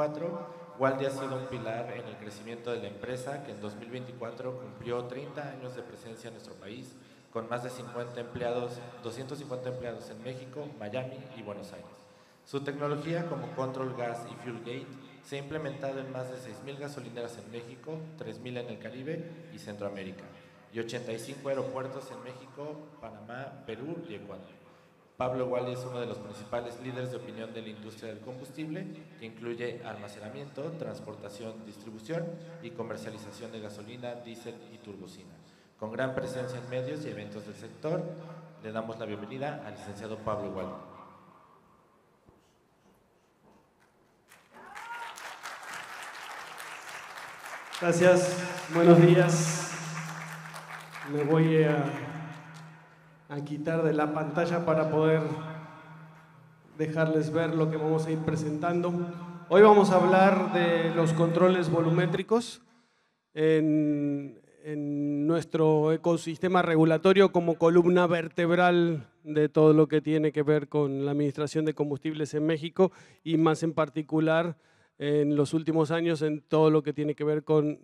2024, Waldi ha sido un pilar en el crecimiento de la empresa, que en 2024 cumplió 30 años de presencia en nuestro país, con más de 250 empleados en México, Miami y Buenos Aires. Su tecnología como Control Gas y Fuel Gate se ha implementado en más de 6,000 gasolineras en México, 3,000 en el Caribe y Centroamérica, y 85 aeropuertos en México, Panamá, Perú y Ecuador. Pablo Waldi es uno de los principales líderes de opinión de la industria del combustible, que incluye almacenamiento, transportación, distribución y comercialización de gasolina, diésel y turbocina. Con gran presencia en medios y eventos del sector, le damos la bienvenida al licenciado Pablo Waldi. Gracias, buenos días. Me voy a quitar de la pantalla para poder dejarles ver lo que vamos a ir presentando. Hoy vamos a hablar de los controles volumétricos en nuestro ecosistema regulatorio como columna vertebral de todo lo que tiene que ver con la administración de combustibles en México y más en particular en los últimos años en todo lo que tiene que ver con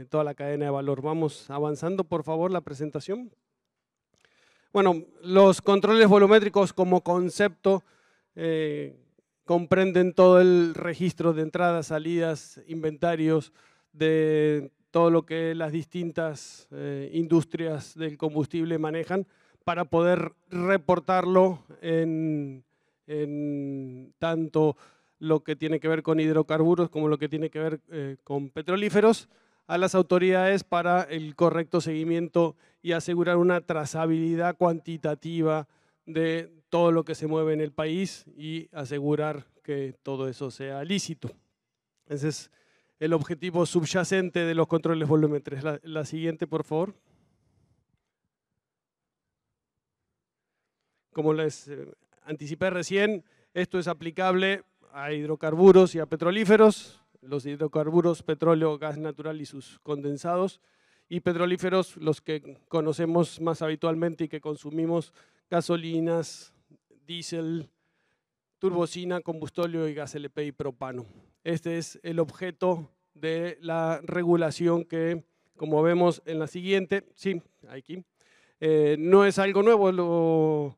toda la cadena de valor. Vamos avanzando, por favor, la presentación. Bueno, los controles volumétricos como concepto comprenden todo el registro de entradas, salidas, inventarios de todo lo que las distintas industrias del combustible manejan para poder reportarlo en tanto lo que tiene que ver con hidrocarburos como lo que tiene que ver con petrolíferos a las autoridades para el correcto seguimiento y asegurar una trazabilidad cuantitativa de todo lo que se mueve en el país y asegurar que todo eso sea lícito. Ese es el objetivo subyacente de los controles volumétricos. La siguiente, por favor. Como les anticipé recién, esto es aplicable a hidrocarburos y a petrolíferos. Los hidrocarburos, petróleo, gas natural y sus condensados. Y petrolíferos, los que conocemos más habitualmente y que consumimos, gasolinas, diésel, turbocina, combustóleo y gas LP y propano. Este es el objeto de la regulación que, como vemos en la siguiente, sí, aquí, no es algo nuevo,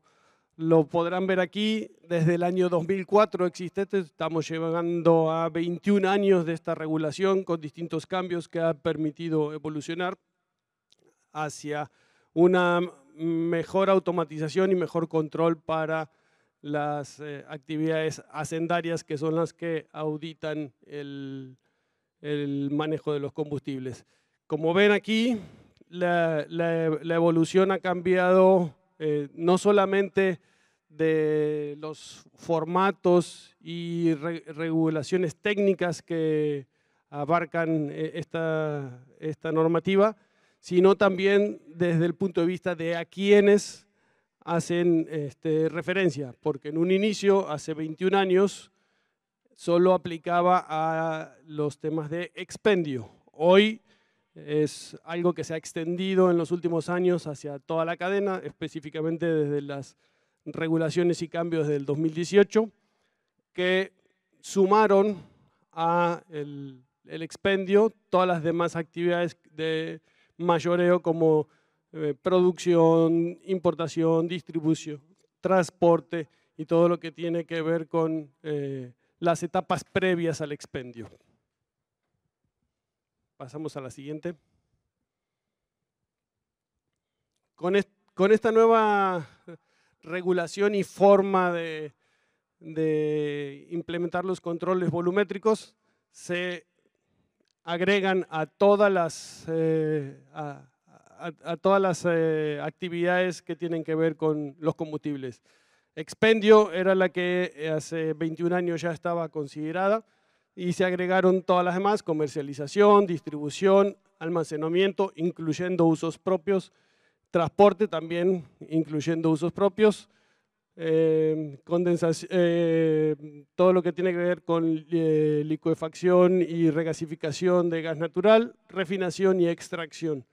lo podrán ver aquí, desde el año 2004 existente, estamos llegando a 21 años de esta regulación con distintos cambios que ha permitido evolucionar hacia una mejor automatización y mejor control para las actividades hacendarias que son las que auditan el manejo de los combustibles. Como ven aquí, la evolución ha cambiado no solamente de los formatos y regulaciones técnicas que abarcan esta normativa, sino también desde el punto de vista de a quiénes hacen referencia, porque en un inicio, hace 21 años, solo aplicaba a los temas de expendio. Hoy es algo que se ha extendido en los últimos años hacia toda la cadena, específicamente desde las regulaciones y cambios del 2018, que sumaron a el expendio todas las demás actividades de mayoreo como producción, importación, distribución, transporte y todo lo que tiene que ver con las etapas previas al expendio. Pasamos a la siguiente. Con esta nueva regulación y forma de implementar los controles volumétricos, se agregan a todas las actividades que tienen que ver con los combustibles. Expendio era la que hace 21 años ya estaba considerada y se agregaron todas las demás: comercialización, distribución, almacenamiento, incluyendo usos propios, transporte también, incluyendo usos propios, condensación, todo lo que tiene que ver con licuefacción y regasificación de gas natural, refinación y extracción.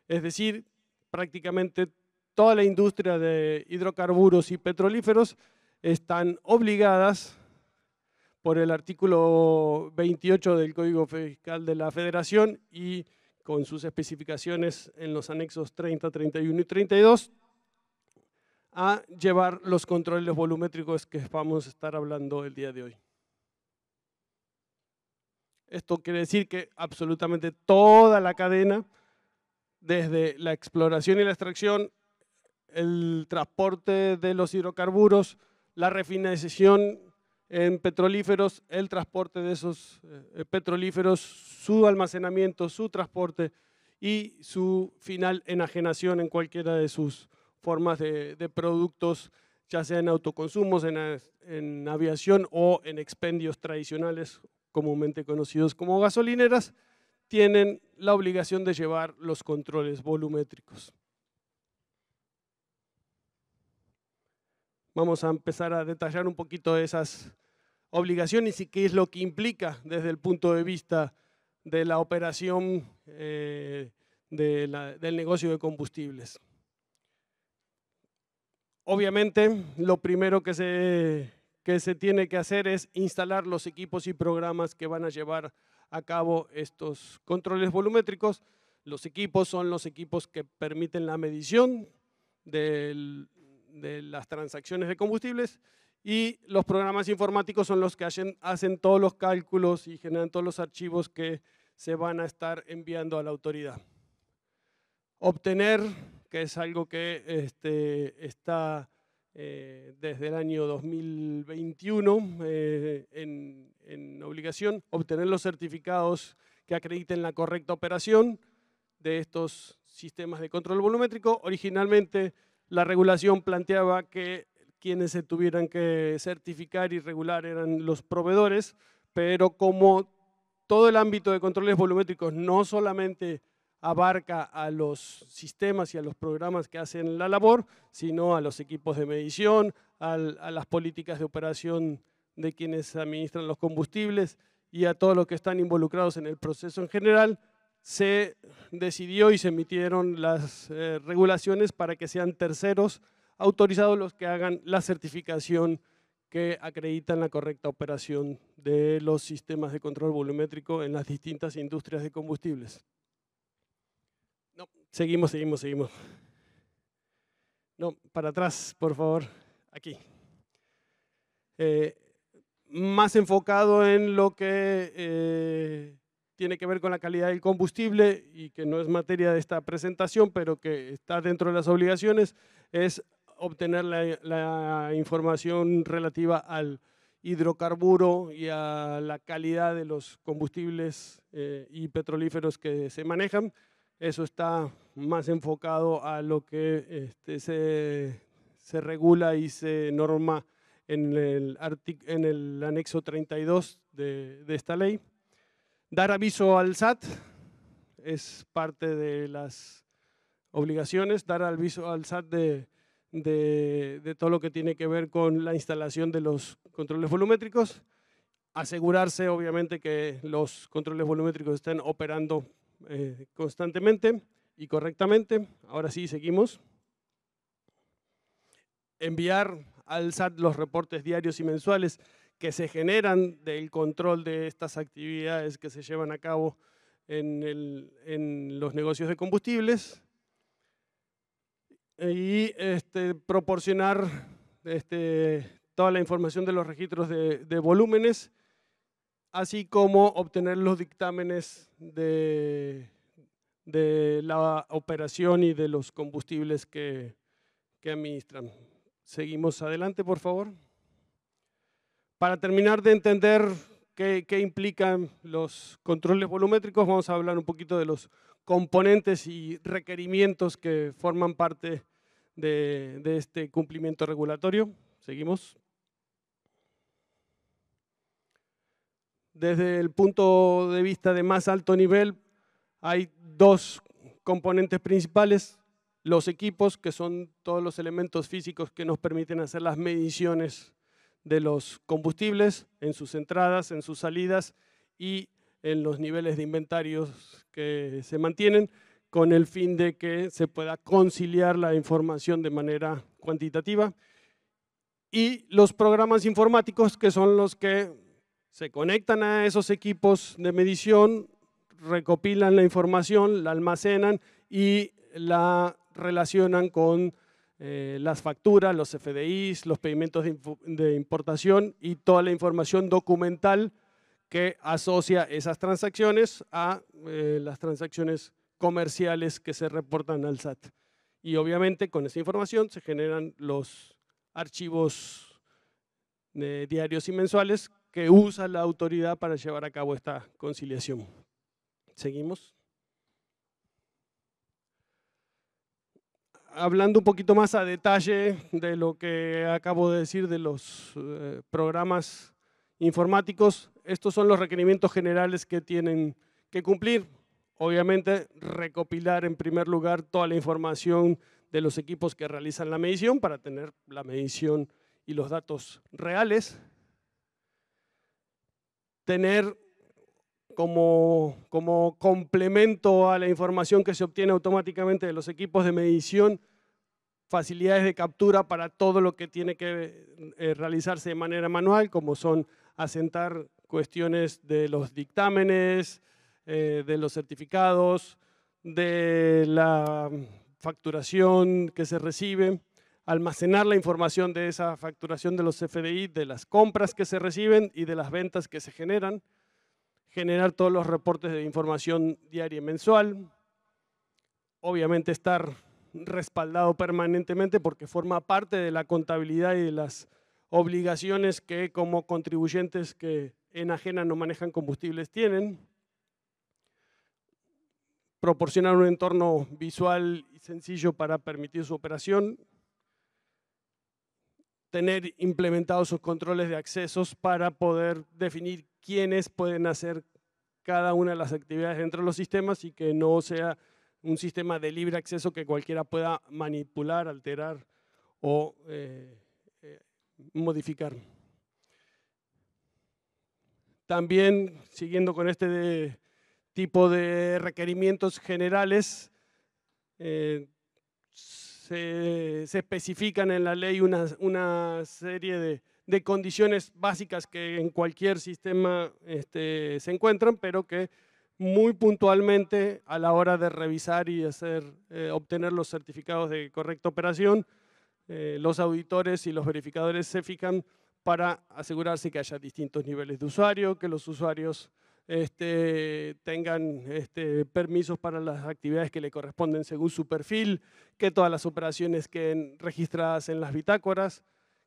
Es decir, prácticamente toda la industria de hidrocarburos y petrolíferos están obligadas por el artículo 28 del Código Fiscal de la Federación y con sus especificaciones en los anexos 30, 31 y 32, a llevar los controles volumétricos que vamos a estar hablando el día de hoy. Esto quiere decir que absolutamente toda la cadena, desde la exploración y la extracción, el transporte de los hidrocarburos, la refinación en petrolíferos, el transporte de esos petrolíferos, su almacenamiento, su transporte y su final enajenación en cualquiera de sus formas de productos, ya sea en autoconsumos, en aviación o en expendios tradicionales, comúnmente conocidos como gasolineras, tienen la obligación de llevar los controles volumétricos. Vamos a empezar a detallar un poquito esas obligaciones y qué es lo que implica desde el punto de vista de la operación del negocio de combustibles. Obviamente, lo primero que se tiene que hacer es instalar los equipos y programas que van a llevar a cabo estos controles volumétricos. Los equipos son los equipos que permiten la medición de las transacciones de combustibles y los programas informáticos son los que hacen todos los cálculos y generan todos los archivos que se van a estar enviando a la autoridad. Obtener, que es algo que está desde el año 2021 en obligación, obtener los certificados que acrediten la correcta operación de estos sistemas de control volumétrico. Originalmente la regulación planteaba que quienes se tuvieran que certificar y regular eran los proveedores, pero como todo el ámbito de controles volumétricos no solamente abarca a los sistemas y a los programas que hacen la labor, sino a los equipos de medición, a las políticas de operación de quienes administran los combustibles y a todos los que están involucrados en el proceso en general, se decidió y se emitieron las regulaciones para que sean terceros autorizados los que hagan la certificación que acreditan la correcta operación de los sistemas de control volumétrico en las distintas industrias de combustibles. No, seguimos. No, para atrás, por favor, aquí. Más enfocado en lo que tiene que ver con la calidad del combustible y que no es materia de esta presentación, pero que está dentro de las obligaciones, es obtener la información relativa al hidrocarburo y a la calidad de los combustibles y petrolíferos que se manejan. Eso está más enfocado a lo que se regula y se norma en el anexo 32 de esta ley. Dar aviso al SAT es parte de las obligaciones, dar aviso al SAT de todo lo que tiene que ver con la instalación de los controles volumétricos, asegurarse obviamente que los controles volumétricos estén operando constantemente y correctamente. Ahora sí, seguimos. Enviar al SAT los reportes diarios y mensuales que se generan del control de estas actividades que se llevan a cabo en los negocios de combustibles y proporcionar toda la información de los registros de volúmenes, así como obtener los dictámenes de la operación y de los combustibles que administran. Seguimos adelante, por favor. Para terminar de entender qué implican los controles volumétricos, vamos a hablar un poquito de los componentes y requerimientos que forman parte de este cumplimiento regulatorio. Seguimos. Desde el punto de vista de más alto nivel, hay dos componentes principales. Los equipos, que son todos los elementos físicos que nos permiten hacer las mediciones de los combustibles en sus entradas, en sus salidas y en los niveles de inventarios que se mantienen, con el fin de que se pueda conciliar la información de manera cuantitativa. Y los programas informáticos, que son los que se conectan a esos equipos de medición, recopilan la información, la almacenan y la relacionan con las facturas, los FDIs, los pedimentos de importación y toda la información documental que asocia esas transacciones a las transacciones comerciales que se reportan al SAT. Y obviamente con esa información se generan los archivos diarios y mensuales que usa la autoridad para llevar a cabo esta conciliación. Seguimos. Hablando un poquito más a detalle de lo que acabo de decir de los programas informáticos, estos son los requerimientos generales que tienen que cumplir. Obviamente, recopilar en primer lugar toda la información de los equipos que realizan la medición para tener la medición y los datos reales. Tener como complemento a la información que se obtiene automáticamente de los equipos de medición, facilidades de captura para todo lo que tiene que realizarse de manera manual, como son asentar cuestiones de los dictámenes, de los certificados, de la facturación que se recibe, almacenar la información de esa facturación de los FDI, de las compras que se reciben y de las ventas que se generan, generar todos los reportes de información diaria y mensual, obviamente estar respaldado permanentemente porque forma parte de la contabilidad y de las obligaciones que como contribuyentes que enajenan o manejan combustibles tienen, proporcionar un entorno visual y sencillo para permitir su operación, tener implementados sus controles de accesos para poder definir quiénes pueden hacer cada una de las actividades dentro de los sistemas y que no sea un sistema de libre acceso que cualquiera pueda manipular, alterar o modificar. También, siguiendo con este tipo de requerimientos generales, se especifican en la ley una serie de condiciones básicas que en cualquier sistema se encuentran, pero que muy puntualmente a la hora de revisar y obtener los certificados de correcta operación, los auditores y los verificadores se fijan para asegurarse que haya distintos niveles de usuario, que los usuarios tengan permisos para las actividades que le corresponden según su perfil, que todas las operaciones queden registradas en las bitácoras,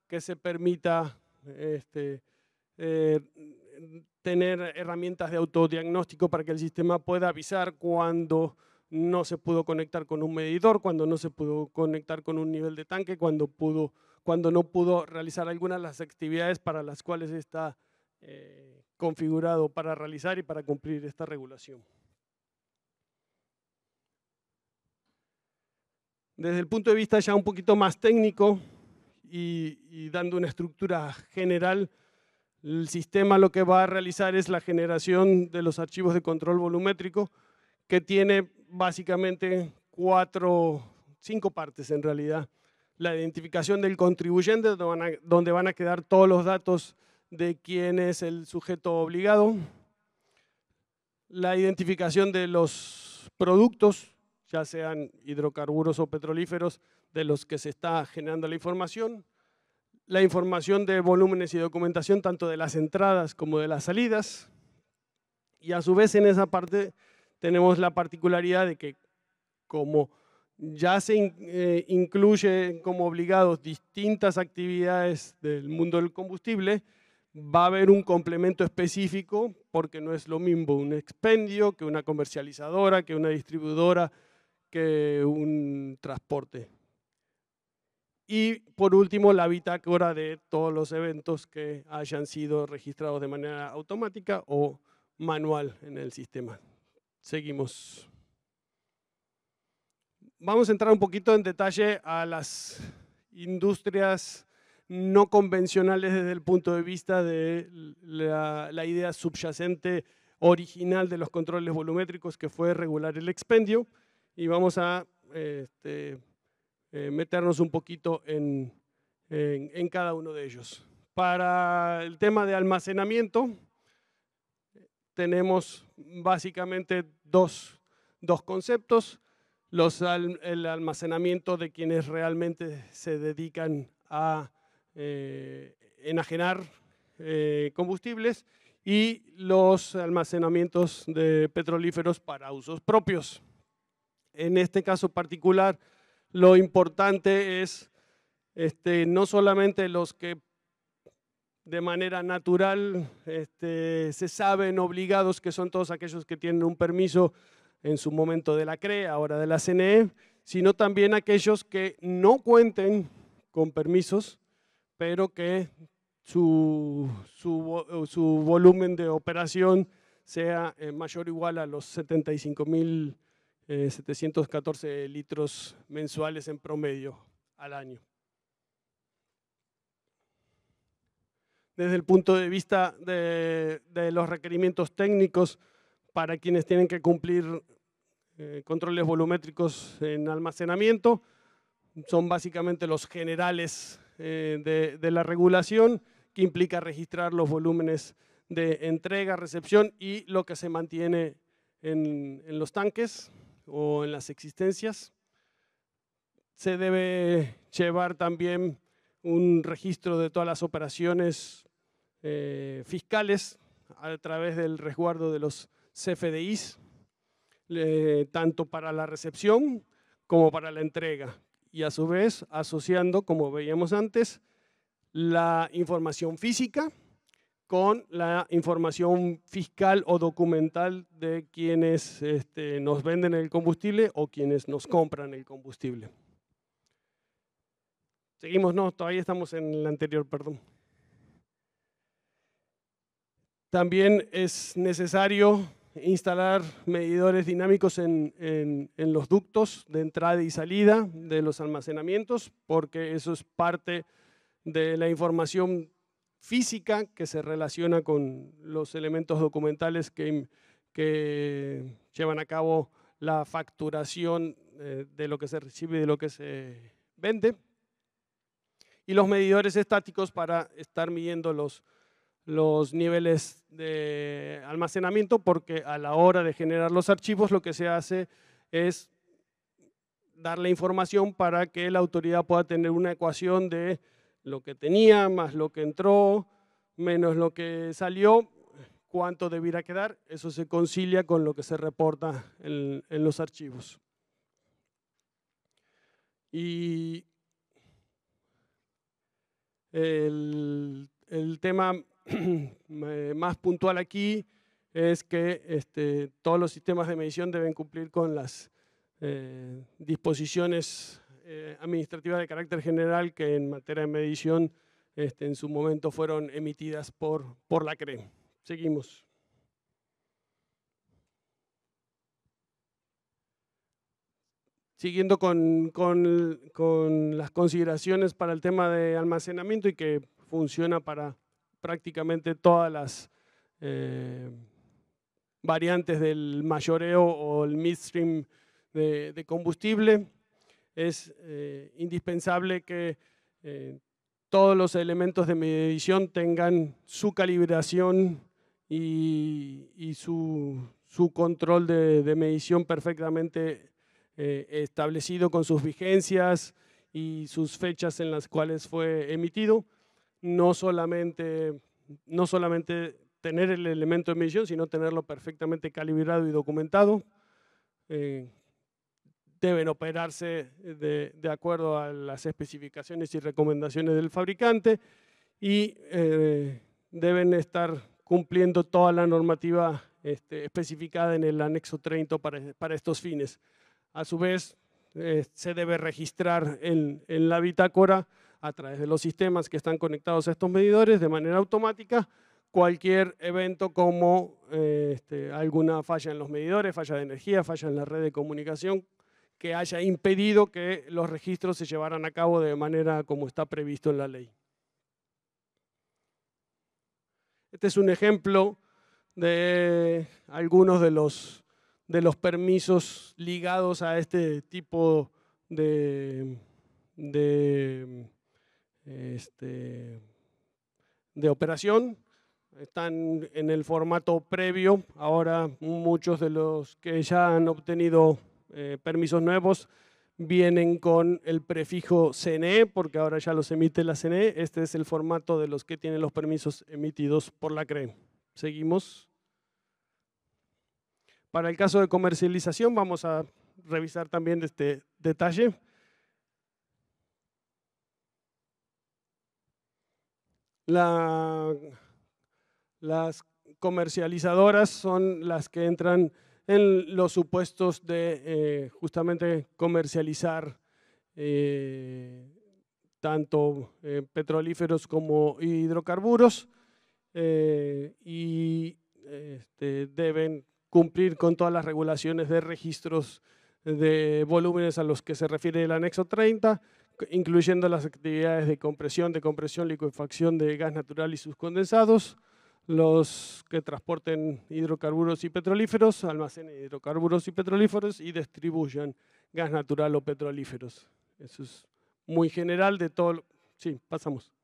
que se permita tener herramientas de autodiagnóstico para que el sistema pueda avisar cuando no se pudo conectar con un medidor, cuando no se pudo conectar con un nivel de tanque, cuando no pudo realizar alguna de las actividades para las cuales está configurado para realizar y para cumplir esta regulación. Desde el punto de vista ya un poquito más técnico y dando una estructura general, el sistema lo que va a realizar es la generación de los archivos de control volumétrico que tiene básicamente 5 partes en realidad. La identificación del contribuyente, donde van a quedar todos los datos de quién es el sujeto obligado, la identificación de los productos, ya sean hidrocarburos o petrolíferos, de los que se está generando la información de volúmenes y documentación, tanto de las entradas como de las salidas, y a su vez en esa parte tenemos la particularidad de que como ya se incluye como obligados distintas actividades del mundo del combustible, va a haber un complemento específico porque no es lo mismo un expendio que una comercializadora, que una distribuidora, que un transporte. Y por último, la bitácora de todos los eventos que hayan sido registrados de manera automática o manual en el sistema. Seguimos. Vamos a entrar un poquito en detalle a las industrias no convencionales desde el punto de vista de la idea subyacente original de los controles volumétricos, que fue regular el expendio, y vamos a meternos un poquito en cada uno de ellos. Para el tema de almacenamiento, tenemos básicamente dos conceptos. El almacenamiento de quienes realmente se dedican a enajenar combustibles y los almacenamientos de petrolíferos para usos propios. En este caso particular, lo importante es no solamente los que de manera natural se saben obligados, que son todos aquellos que tienen un permiso en su momento de la CRE, ahora de la CNE, sino también aquellos que no cuenten con permisos, pero que su volumen de operación sea mayor o igual a los 75.714 litros mensuales en promedio al año. Desde el punto de vista de los requerimientos técnicos para quienes tienen que cumplir controles volumétricos en almacenamiento, son básicamente los generales de la regulación, que implica registrar los volúmenes de entrega, recepción y lo que se mantiene en los tanques o en las existencias. Se debe llevar también un registro de todas las operaciones fiscales a través del resguardo de los CFDIs, tanto para la recepción como para la entrega. Y a su vez asociando, como veíamos antes, la información física con la información fiscal o documental de quienes nos venden el combustible o quienes nos compran el combustible. Seguimos, no, todavía estamos en el anterior, perdón. También es necesario instalar medidores dinámicos en los ductos de entrada y salida de los almacenamientos, porque eso es parte de la información física que se relaciona con los elementos documentales que llevan a cabo la facturación de lo que se recibe y de lo que se vende. Y los medidores estáticos para estar midiendo los niveles de almacenamiento, porque a la hora de generar los archivos lo que se hace es dar la información para que la autoridad pueda tener una ecuación de lo que tenía, más lo que entró, menos lo que salió, cuánto debiera quedar. Eso se concilia con lo que se reporta en los archivos. Y el tema más puntual aquí es que todos los sistemas de medición deben cumplir con las disposiciones administrativas de carácter general que en materia de medición en su momento fueron emitidas por la CRE. Seguimos. Siguiendo con las consideraciones para el tema de almacenamiento y que funciona para prácticamente todas las variantes del mayoreo o el midstream de combustible, es indispensable que todos los elementos de medición tengan su calibración y su control de medición perfectamente establecido con sus vigencias y sus fechas en las cuales fue emitido. No solamente tener el elemento de medición, sino tenerlo perfectamente calibrado y documentado. Deben operarse de acuerdo a las especificaciones y recomendaciones del fabricante y deben estar cumpliendo toda la normativa especificada en el anexo 30 para estos fines. A su vez, se debe registrar en la bitácora a través de los sistemas que están conectados a estos medidores de manera automática cualquier evento como alguna falla en los medidores, falla de energía, falla en la red de comunicación que haya impedido que los registros se llevaran a cabo de manera como está previsto en la ley. Este es un ejemplo de algunos de los permisos ligados a este tipo de operación. están en el formato previo. Ahora muchos de los que ya han obtenido permisos nuevos vienen con el prefijo CNE, porque ahora ya los emite la CNE. Este es el formato de los que tienen los permisos emitidos por la CRE. Seguimos. Para el caso de comercialización vamos a revisar también este detalle. Las comercializadoras son las que entran en los supuestos de justamente comercializar tanto petrolíferos como hidrocarburos y deben cumplir con todas las regulaciones de registros de volúmenes a los que se refiere el anexo 30, incluyendo las actividades de compresión, licuefacción de gas natural y sus condensados, los que transporten hidrocarburos y petrolíferos, almacenen hidrocarburos y petrolíferos y distribuyan gas natural o petrolíferos. Eso es muy general de todo. Sí, pasamos.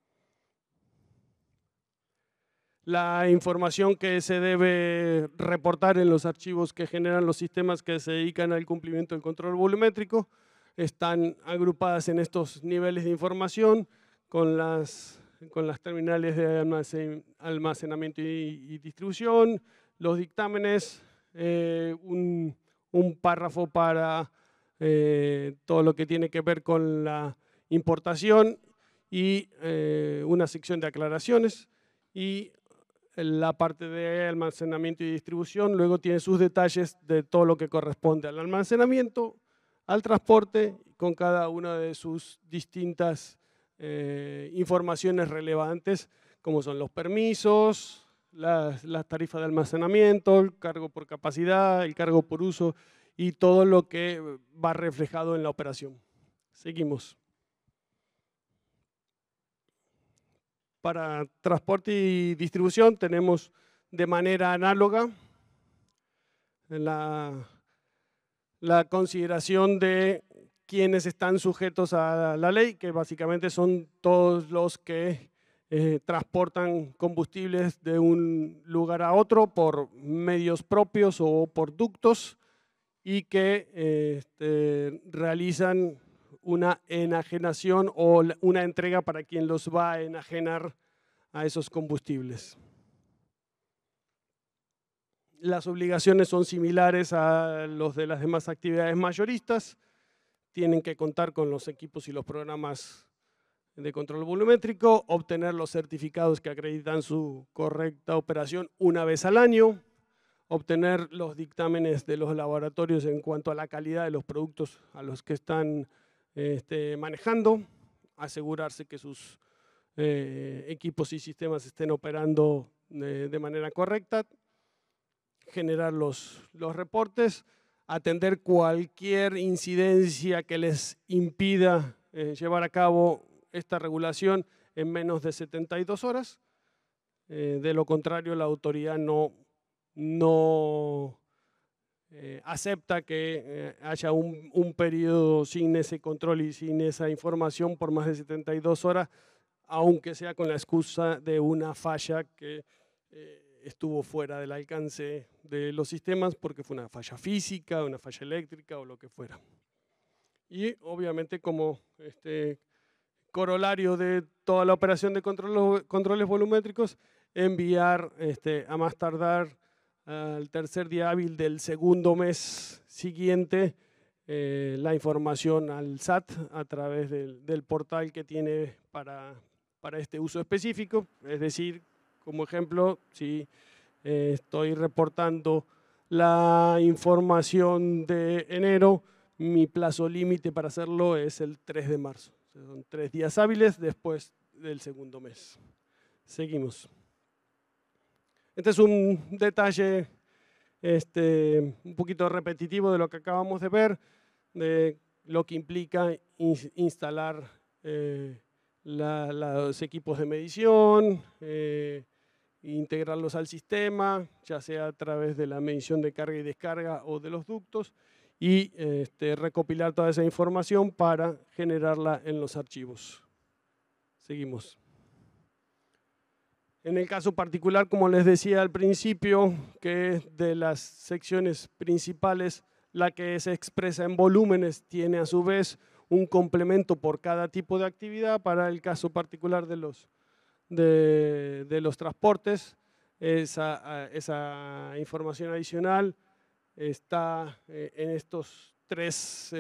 La información que se debe reportar en los archivos que generan los sistemas que se dedican al cumplimiento del control volumétrico están agrupadas en estos niveles de información con las terminales de almacenamiento y distribución, los dictámenes, un párrafo para todo lo que tiene que ver con la importación y una sección de aclaraciones, y la parte de almacenamiento y distribución luego tiene sus detalles de todo lo que corresponde al almacenamiento, al transporte, con cada una de sus distintas informaciones relevantes, como son los permisos, las tarifas de almacenamiento, el cargo por capacidad, el cargo por uso y todo lo que va reflejado en la operación. Seguimos. Para transporte y distribución tenemos de manera análoga la consideración de quienes están sujetos a la ley, que básicamente son todos los que transportan combustibles de un lugar a otro por medios propios o por ductos y que realizan una enajenación o una entrega para quien los va a enajenar a esos combustibles. Las obligaciones son similares a los de las demás actividades mayoristas. Tienen que contar con los equipos y los programas de control volumétrico, obtener los certificados que acreditan su correcta operación una vez al año, obtener los dictámenes de los laboratorios en cuanto a la calidad de los productos a los que están manejando, asegurarse que sus equipos y sistemas estén operando de manera correcta, generar los reportes, atender cualquier incidencia que les impida llevar a cabo esta regulación en menos de 72 horas. De lo contrario, la autoridad no acepta que haya un periodo sin ese control y sin esa información por más de 72 horas, aunque sea con la excusa de una falla que estuvo fuera del alcance de los sistemas porque fue una falla física, una falla eléctrica o lo que fuera. Y obviamente como corolario de toda la operación de controles volumétricos, enviar a más tardar al tercer día hábil del segundo mes siguiente la información al SAT a través del portal que tiene para este uso específico. Es decir, como ejemplo, si estoy reportando la información de enero, mi plazo límite para hacerlo es el 3 de marzo. O sea, son 3 días hábiles después del segundo mes. Seguimos. Este es un detalle un poquito repetitivo de lo que acabamos de ver, de lo que implica instalar los equipos de medición, integrarlos al sistema, ya sea a través de la medición de carga y descarga o de los ductos, y recopilar toda esa información para generarla en los archivos. Seguimos. En el caso particular, como les decía al principio, que de las secciones principales, la que se expresa en volúmenes tiene a su vez un complemento por cada tipo de actividad. Para el caso particular de los transportes, esa información adicional está en estos tres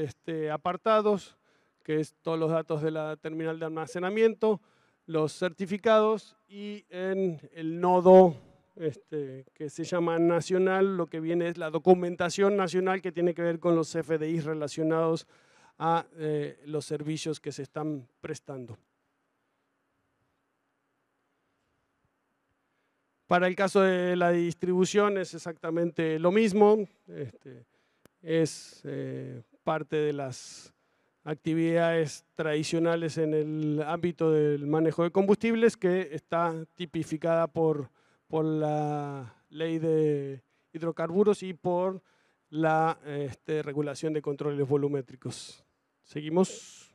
apartados, que es todos los datos de la terminal de almacenamiento, los certificados y en el nodo que se llama nacional, lo que viene es la documentación nacional que tiene que ver con los CFDI relacionados a los servicios que se están prestando. Para el caso de la distribución es exactamente lo mismo, es parte de las actividades tradicionales en el ámbito del manejo de combustibles que está tipificada por la ley de hidrocarburos y por la regulación de controles volumétricos. Seguimos.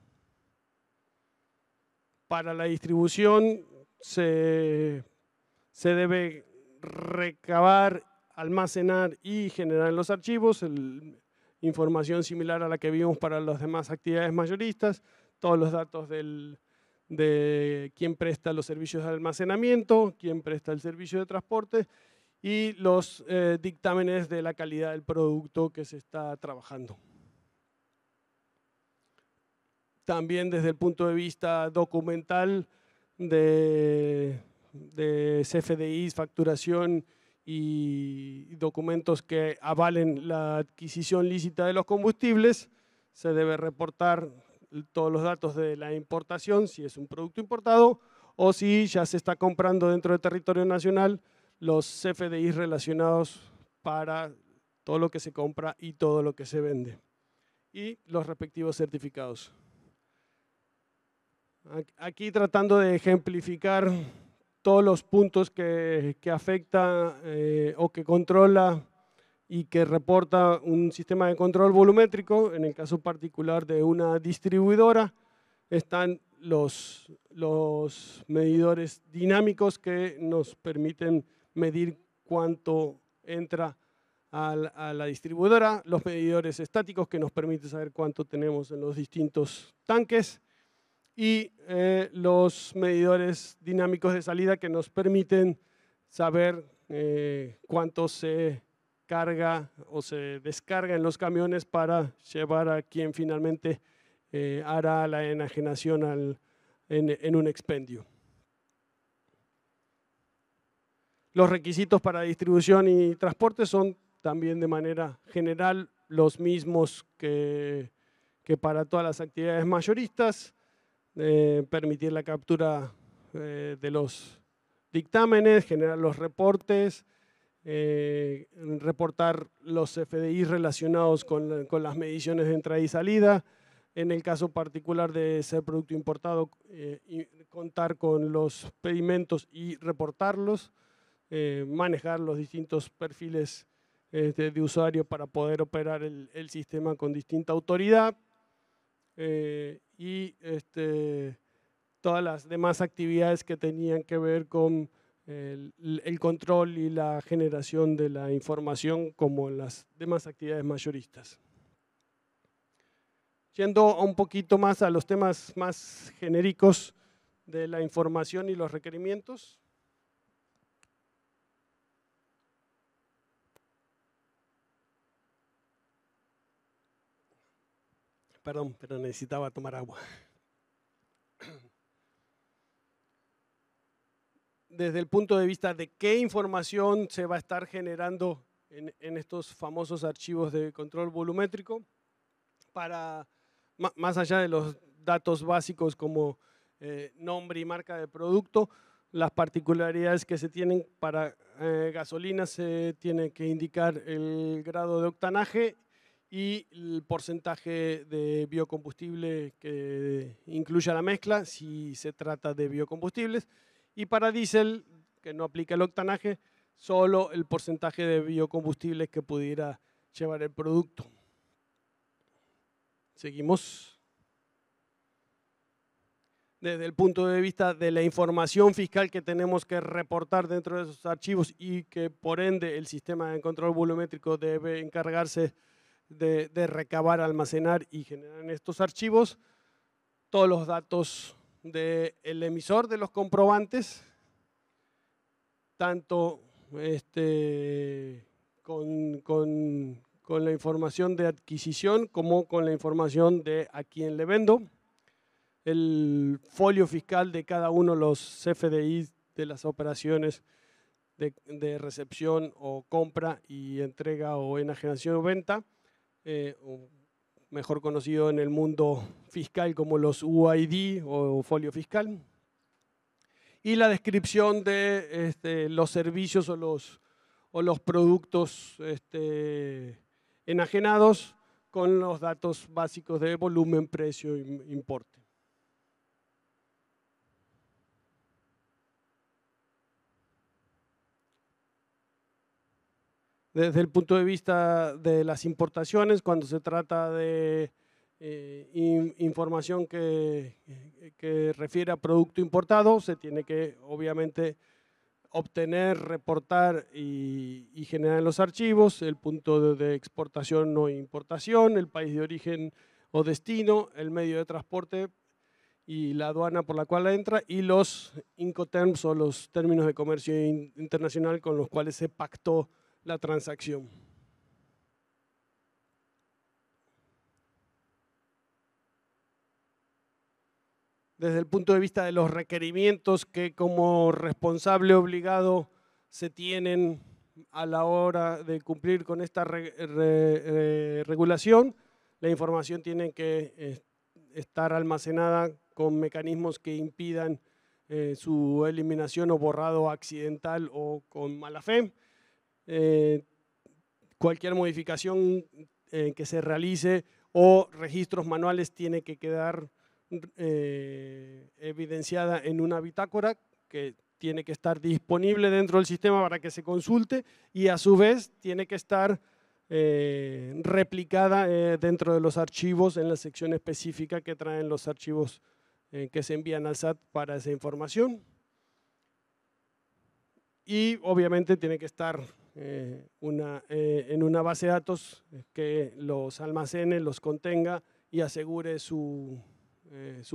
Para la distribución se debe recabar, almacenar y generar los archivos, información similar a la que vimos para las demás actividades mayoristas, todos los datos de quién presta los servicios de almacenamiento, quién presta el servicio de transporte y los dictámenes de la calidad del producto que se está trabajando. También desde el punto de vista documental de CFDIs, facturación y documentos que avalen la adquisición lícita de los combustibles, se debe reportar todos los datos de la importación, si es un producto importado, o si ya se está comprando dentro del territorio nacional, los CFDIs relacionados para todo lo que se compra y todo lo que se vende, y los respectivos certificados. Aquí tratando de ejemplificar todos los puntos que afecta o que controla y que reporta un sistema de control volumétrico. En el caso particular de una distribuidora están los medidores dinámicos que nos permiten medir cuánto entra a la distribuidora, los medidores estáticos que nos permiten saber cuánto tenemos en los distintos tanques, y los medidores dinámicos de salida que nos permiten saber cuánto se carga o se descarga en los camiones para llevar a quien finalmente hará la enajenación en un expendio. Los requisitos para distribución y transporte son también de manera general los mismos que para todas las actividades mayoristas. Permitir la captura de los dictámenes, generar los reportes, reportar los FDI relacionados con las mediciones de entrada y salida. En el caso particular de ser producto importado, contar con los pedimentos y reportarlos, manejar los distintos perfiles de usuario para poder operar el sistema con distinta autoridad. Y todas las demás actividades que tenían que ver con el control y la generación de la información como las demás actividades mayoristas. Yendo un poquito más a los temas más genéricos de la información y los requerimientos. Perdón, pero necesitaba tomar agua. Desde el punto de vista de qué información se va a estar generando en estos famosos archivos de control volumétrico, más allá de los datos básicos como nombre y marca de producto, las particularidades que se tienen para gasolina se tiene que indicar el grado de octanaje y el porcentaje de biocombustible que incluya la mezcla, si se trata de biocombustibles. Y para diésel, que no aplica el octanaje, solo el porcentaje de biocombustibles que pudiera llevar el producto. Seguimos. desde el punto de vista de la información fiscal que tenemos que reportar dentro de esos archivos y que por ende el sistema de control volumétrico debe encargarse de recabar, almacenar y generar en estos archivos todos los datos del emisor de los comprobantes, tanto con la información de adquisición como con la información de a quién le vendo, el folio fiscal de cada uno de los CFDI de las operaciones de recepción o compra y entrega o enajenación o venta, mejor conocido en el mundo fiscal como los UID o folio fiscal, y la descripción de los servicios o los productos enajenados con los datos básicos de volumen, precio e importe. Desde el punto de vista de las importaciones, cuando se trata de información que refiere a producto importado, se tiene que obviamente obtener, reportar y generar en los archivos el punto de exportación o importación, el país de origen o destino, el medio de transporte y la aduana por la cual entra, y los Incoterms o los términos de comercio internacional con los cuales se pactó la transacción. Desde el punto de vista de los requerimientos que como responsable obligado se tienen a la hora de cumplir con esta regulación, la información tiene que estar almacenada con mecanismos que impidan su eliminación o borrado accidental o con mala fe. Cualquier modificación que se realice o registros manuales tiene que quedar evidenciada en una bitácora que tiene que estar disponible dentro del sistema para que se consulte y a su vez tiene que estar replicada dentro de los archivos en la sección específica que traen los archivos que se envían al SAT para esa información. Y obviamente tiene que estar en una base de datos que los almacene, los contenga y asegure su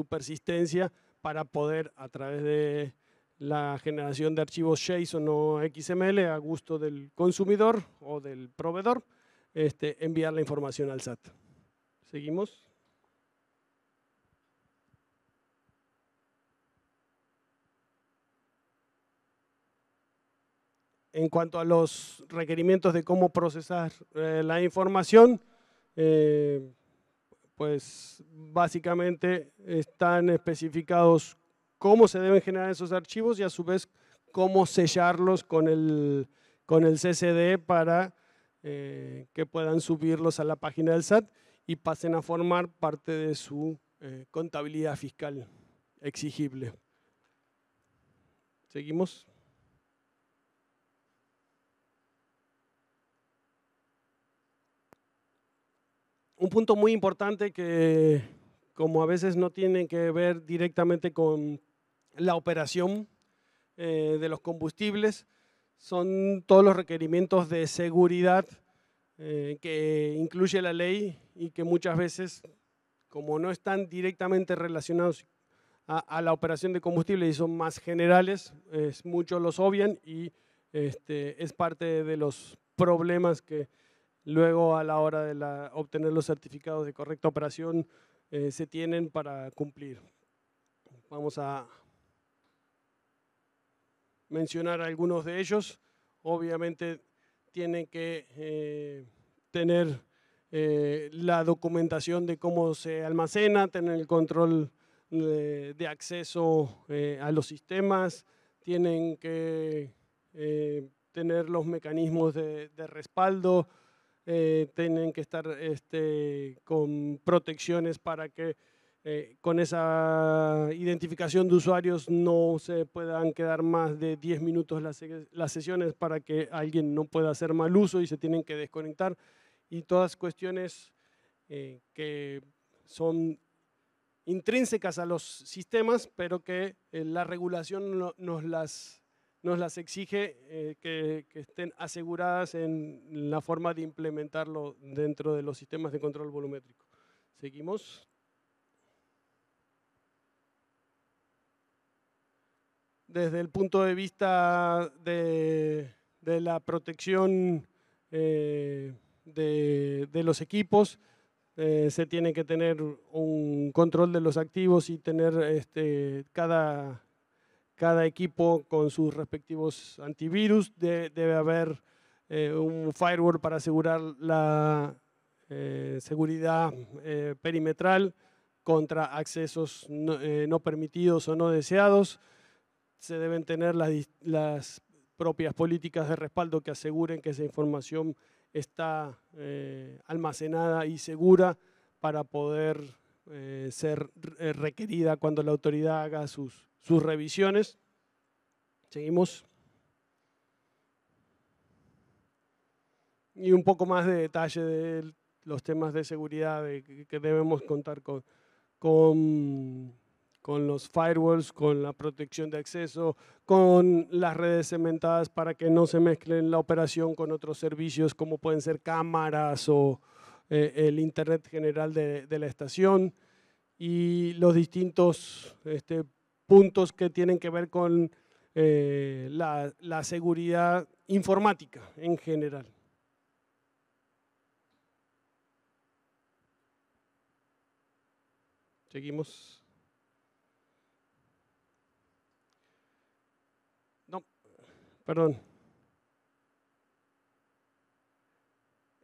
persistencia para poder, a través de la generación de archivos JSON o XML a gusto del consumidor o del proveedor, enviar la información al SAT. ¿Seguimos? En cuanto a los requerimientos de cómo procesar la información, pues básicamente están especificados cómo se deben generar esos archivos y a su vez cómo sellarlos con el CCD para que puedan subirlos a la página del SAT y pasen a formar parte de su contabilidad fiscal exigible. ¿Seguimos? Un punto muy importante que, como a veces no tiene que ver directamente con la operación de los combustibles, son todos los requerimientos de seguridad que incluye la ley y que muchas veces, como no están directamente relacionados a la operación de combustible y son más generales, muchos los obvian y es parte de los problemas que luego a la hora de obtener los certificados de correcta operación se tienen para cumplir. Vamos a mencionar algunos de ellos. Obviamente tienen que tener la documentación de cómo se almacena, tener el control de acceso a los sistemas, tienen que tener los mecanismos de respaldo, tienen que estar con protecciones para que con esa identificación de usuarios no se puedan quedar más de 10 minutos las sesiones para que alguien no pueda hacer mal uso y se tienen que desconectar, y todas cuestiones que son intrínsecas a los sistemas, pero que la regulación nos las exige que estén aseguradas en la forma de implementarlo dentro de los sistemas de control volumétrico. Seguimos. Desde el punto de vista de la protección de los equipos, se tiene que tener un control de los activos y tener cada equipo con sus respectivos antivirus. Debe haber un firewall para asegurar la seguridad perimetral contra accesos no permitidos o no deseados. Se deben tener las propias políticas de respaldo que aseguren que esa información está almacenada y segura para poder ser requerida cuando la autoridad haga sus revisiones. Seguimos. Y un poco más de detalle de los temas de seguridad que debemos contar con los firewalls, con la protección de acceso, con las redes cementadas para que no se mezclen la operación con otros servicios como pueden ser cámaras o el internet general de la estación, y los distintos puntos que tienen que ver con la seguridad informática en general. Seguimos. Perdón.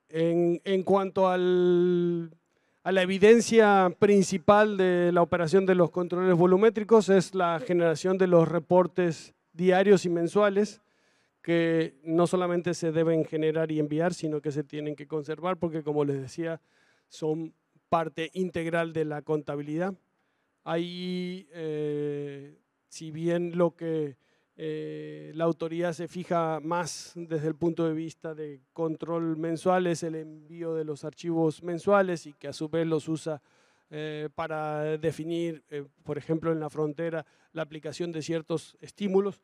En cuanto a la evidencia principal de la operación de los controles volumétricos es la generación de los reportes diarios y mensuales, que no solamente se deben generar y enviar, sino que se tienen que conservar porque, como les decía, son parte integral de la contabilidad. Ahí, si bien lo que la autoridad se fija más desde el punto de vista de control mensual es el envío de los archivos mensuales y que a su vez los usa para definir, por ejemplo, en la frontera, la aplicación de ciertos estímulos.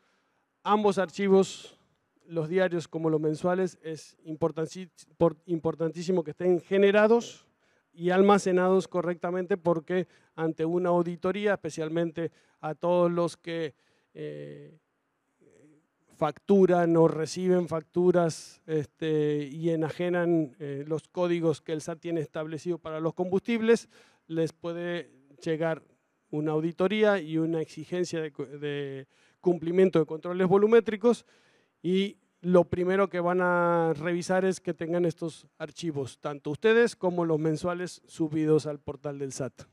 Ambos archivos, los diarios como los mensuales, es importantísimo que estén generados y almacenados correctamente, porque ante una auditoría, especialmente a todos los que facturan o reciben facturas y enajenan los códigos que el SAT tiene establecido para los combustibles, les puede llegar una auditoría y una exigencia de cumplimiento de controles volumétricos, y lo primero que van a revisar es que tengan estos archivos, tanto ustedes como los mensuales, subidos al portal del SAT.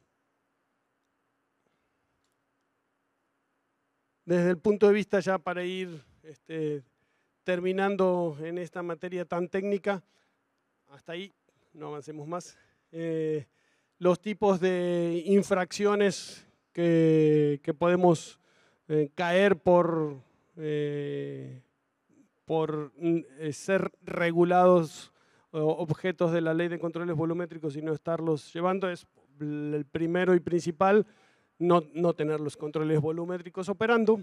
Desde el punto de vista, ya para ir terminando en esta materia tan técnica, hasta ahí, no avancemos más, los tipos de infracciones que podemos caer por ser regulados objetos de la ley de controles volumétricos y no estarlos llevando, es el primero y principal: no tener los controles volumétricos operando,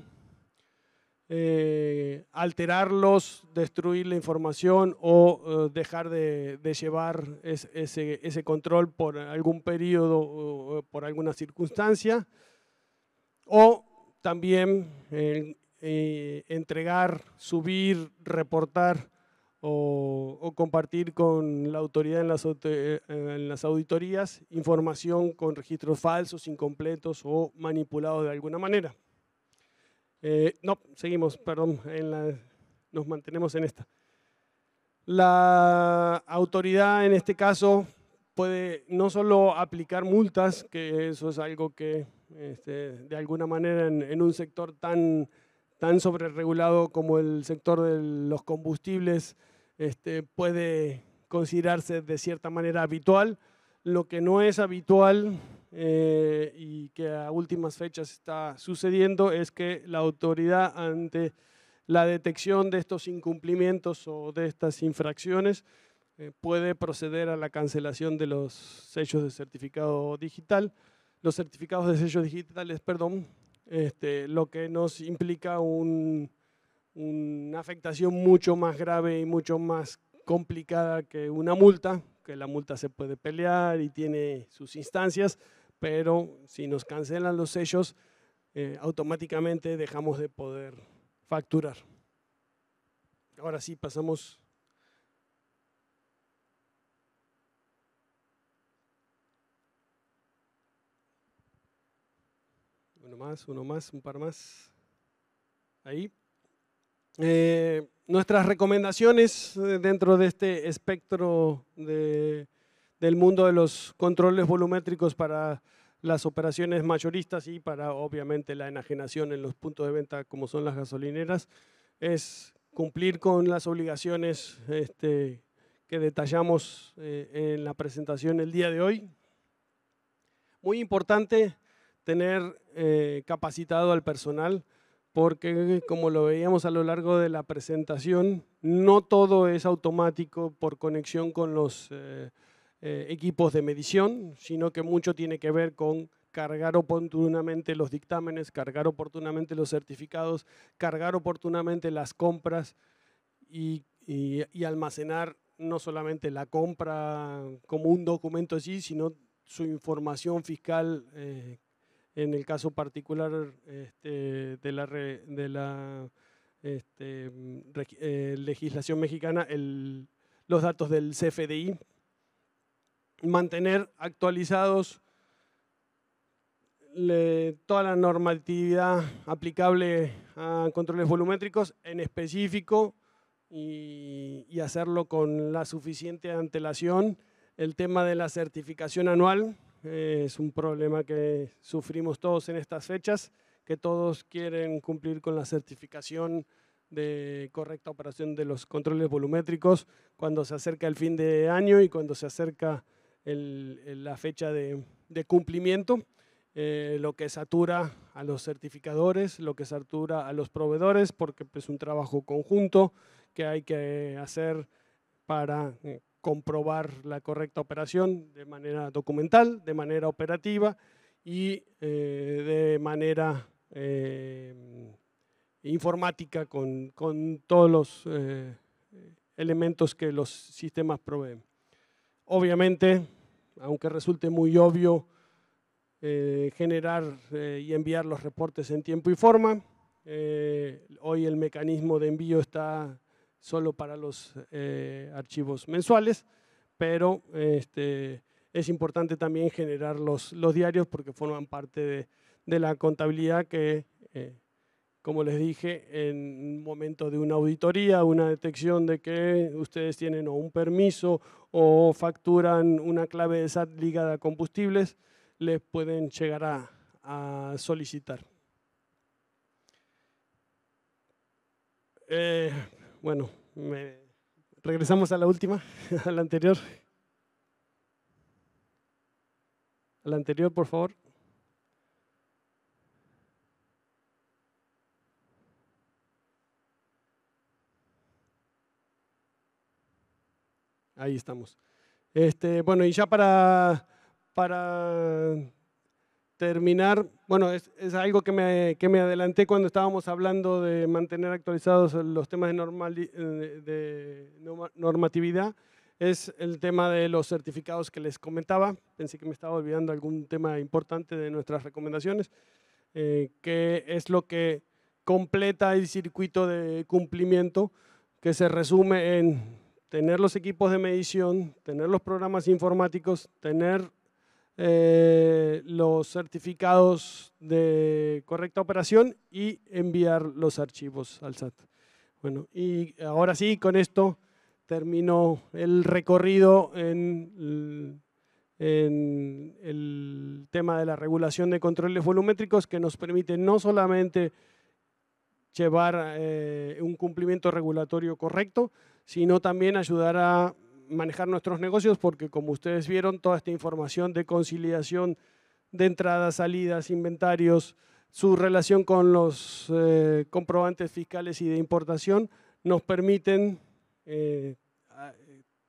alterarlos, destruir la información o dejar de llevar ese control por algún periodo o por alguna circunstancia, o también entregar, subir, reportar o compartir con la autoridad en las auditorías información con registros falsos, incompletos o manipulados de alguna manera. No, seguimos, perdón, nos mantenemos en esta. La autoridad en este caso puede no solo aplicar multas, que eso es algo que de alguna manera en un sector tan sobreregulado como el sector de los combustibles puede considerarse de cierta manera habitual. Lo que no es habitual y que a últimas fechas está sucediendo es que la autoridad, ante la detección de estos incumplimientos o de estas infracciones, puede proceder a la cancelación de los sellos de certificado digital, los certificados de sellos digitales, perdón, lo que nos implica una afectación mucho más grave y mucho más complicada que una multa, que la multa se puede pelear y tiene sus instancias, pero si nos cancelan los sellos, automáticamente dejamos de poder facturar. Ahora sí, pasamos. Uno más, un par más. Ahí. Nuestras recomendaciones dentro de este espectro del mundo de los controles volumétricos para las operaciones mayoristas y para obviamente la enajenación en los puntos de venta como son las gasolineras, es cumplir con las obligaciones que detallamos en la presentación el día de hoy. Muy importante tener capacitado al personal, porque como lo veíamos a lo largo de la presentación, no todo es automático por conexión con los equipos de medición, sino que mucho tiene que ver con cargar oportunamente los dictámenes, cargar oportunamente los certificados, cargar oportunamente las compras y almacenar no solamente la compra como un documento así, sino su información fiscal, en el caso particular de la legislación mexicana, los datos del CFDI, mantener actualizados toda la normatividad aplicable a controles volumétricos, en específico, y hacerlo con la suficiente antelación. El tema de la certificación anual es un problema que sufrimos todos en estas fechas, que todos quieren cumplir con la certificación de correcta operación de los controles volumétricos cuando se acerca el fin de año y cuando se acerca la fecha de cumplimiento, lo que satura a los certificadores, lo que satura a los proveedores, porque es un trabajo conjunto que hay que hacer para comprobar la correcta operación de manera documental, de manera operativa y de manera informática con todos los elementos que los sistemas proveen. Obviamente, aunque resulte muy obvio, generar y enviar los reportes en tiempo y forma. Hoy el mecanismo de envío está solo para los archivos mensuales, pero es importante también generar los diarios porque forman parte de la contabilidad que, como les dije, en un momento de una auditoría, una detección de que ustedes tienen o un permiso o facturan una clave de SAT ligada a combustibles, les pueden llegar a solicitar. Bueno, regresamos a la última, a la anterior. A la anterior, por favor. Ahí estamos. Bueno, y ya para terminar, bueno, es algo que me adelanté cuando estábamos hablando de mantener actualizados los temas de normatividad, es el tema de los certificados que les comentaba. Pensé que me estaba olvidando algún tema importante de nuestras recomendaciones, que es lo que completa el circuito de cumplimiento, que se resume en tener los equipos de medición, tener los programas informáticos, tener los certificados de correcta operación y enviar los archivos al SAT. Bueno, y ahora sí, con esto termino el recorrido en el tema de la regulación de controles volumétricos, que nos permite no solamente llevar un cumplimiento regulatorio correcto, sino también ayudar a manejar nuestros negocios, porque como ustedes vieron, toda esta información de conciliación de entradas, salidas, inventarios, su relación con los comprobantes fiscales y de importación, nos permiten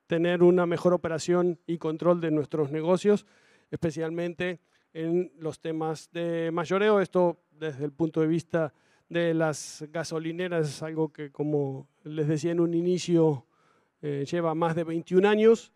tener una mejor operación y control de nuestros negocios, especialmente en los temas de mayoreo. Esto desde el punto de vista de las gasolineras es algo que, como les decía en un inicio, lleva más de 21 años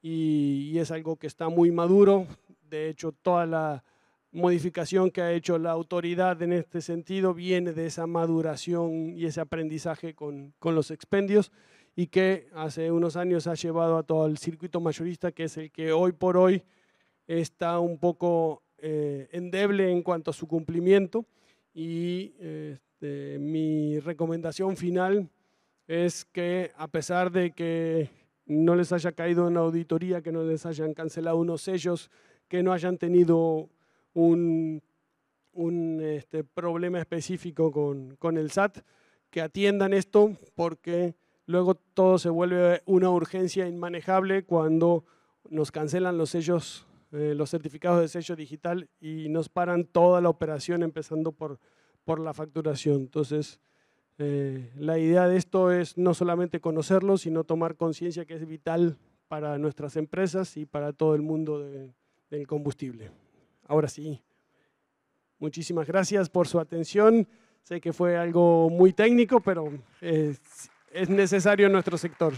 y es algo que está muy maduro. De hecho, toda la modificación que ha hecho la autoridad en este sentido viene de esa maduración y ese aprendizaje con los expendios, y que hace unos años ha llevado a todo el circuito mayorista, que es el que hoy por hoy está un poco endeble en cuanto a su cumplimiento. Y mi recomendación final es que, a pesar de que no les haya caído una auditoría, que no les hayan cancelado unos sellos, que no hayan tenido un problema específico con el SAT, que atiendan esto, porque luego todo se vuelve una urgencia inmanejable cuando nos cancelan los sellos, los certificados de sello digital, y nos paran toda la operación, empezando por la facturación. Entonces, la idea de esto es no solamente conocerlo, sino tomar conciencia que es vital para nuestras empresas y para todo el mundo del combustible. Ahora sí, muchísimas gracias por su atención. Sé que fue algo muy técnico, pero es necesario en nuestro sector.